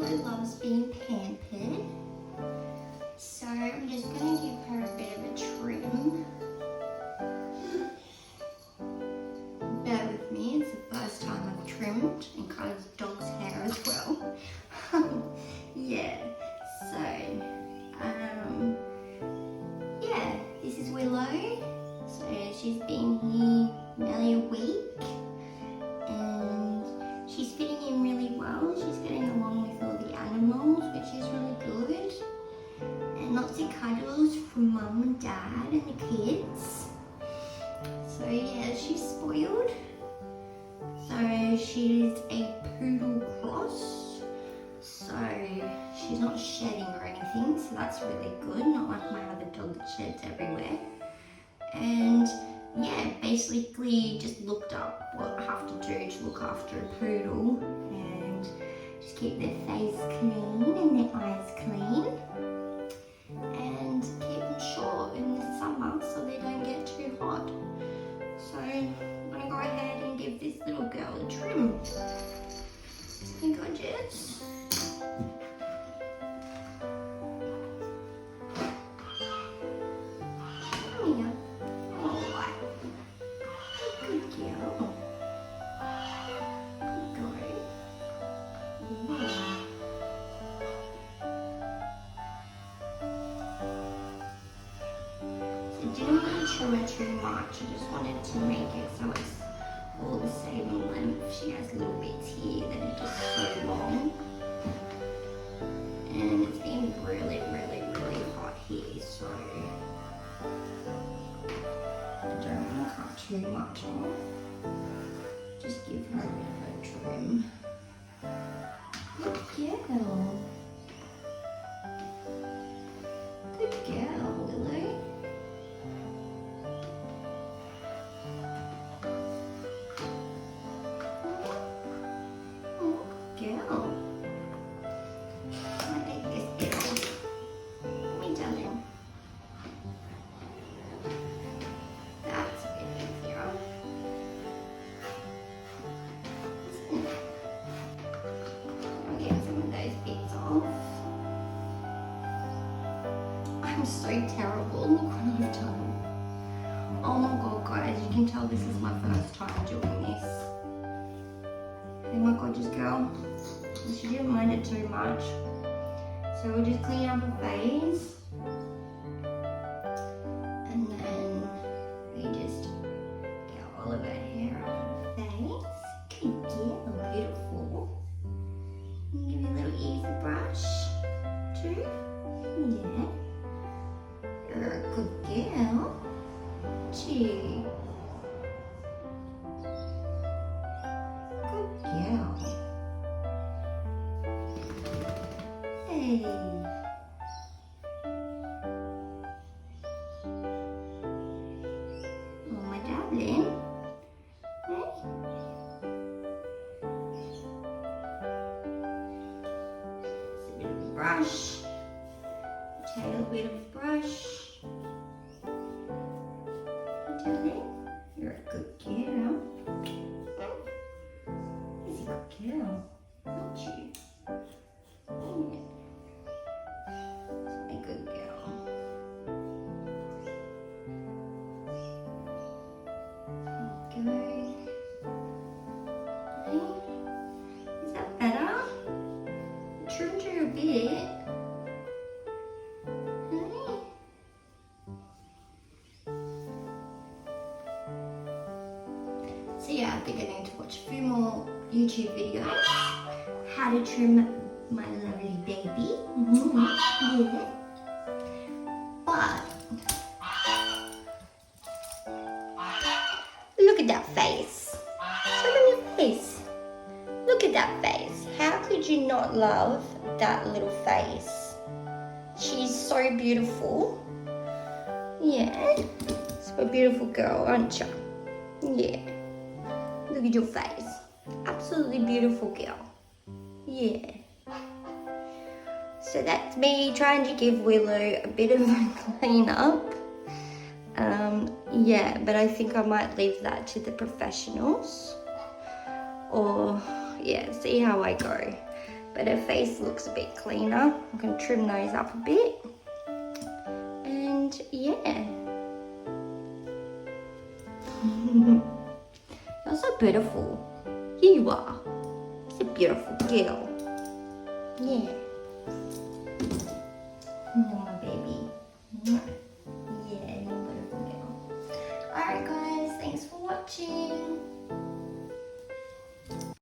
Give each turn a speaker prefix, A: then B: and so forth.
A: Willow loves being pampered, so I'm just going to give her a bit of a trim. Bear with me, it's the first time I've trimmed and cut a dog's hair as well. Yeah, so yeah, this is Willow. So she's been here nearly a week and she's fitting in really well. She's getting along with all the animals, which is really good. And lots of cuddles from mum and dad and the kids. So yeah, she's spoiled. So she's a poodle cross. So she's not shedding or anything, so that's really good. Not like my other dog that sheds everywhere. And yeah, basically just looked up what I have to do to look after a poodle and just keep their face clean and their eyes clean and keep them short in the summer so they don't get too hot. So I'm gonna go ahead and give this little girl a trim. You go, Jess. Yeah. Alright. Good girl. Good girl. So I didn't want to trim her too much. I just wanted to make it so it's all the same length. She has little bits here that are just so long. And it's been really, really, really hot here, so I don't want to cut too much off. Just give her a bit of a trim. Good girl. Good girl, Willow. Oh, good girl. I like this girl. Let me tell you. That's a bit easier. Isn't it? I'll get some of those bits off. I'm so terrible. Look what I've done. Oh my god, guys, you can tell this is my first time doing this. Oh my gorgeous girl. She didn't mind it too much. So we'll just clean up her face. And then we just get all of her hair on her face. Good girl, beautiful. And give you a little easy brush too. Yeah. You're a good girl. Gee. Good girl. Hey. Oh, my darling. Hey. It's a bit of a brush. Take a little bit of a brush. Darling, you're a good girl. You're a good girl, aren't you? Yeah. A good girl. There you go. Hey. Is that better? I trimmed her a bit. Hey. So yeah, I think I need to watch a few more YouTube videos. How to trim my lovely baby. Yeah. But look at that face. Look at your face. Look at that face. How could you not love that little face? She's so beautiful. Yeah. So a beautiful girl, aren't you? Yeah. Look at your face. Absolutely beautiful girl. Yeah. So that's me trying to give Willow a bit of a clean up. Yeah, but I think I might leave that to the professionals. Or, yeah, see how I go. but her face looks a bit cleaner. I'm going to trim those up a bit. And yeah. You're so beautiful. Here you are. It's a beautiful girl. Yeah. Oh, my baby.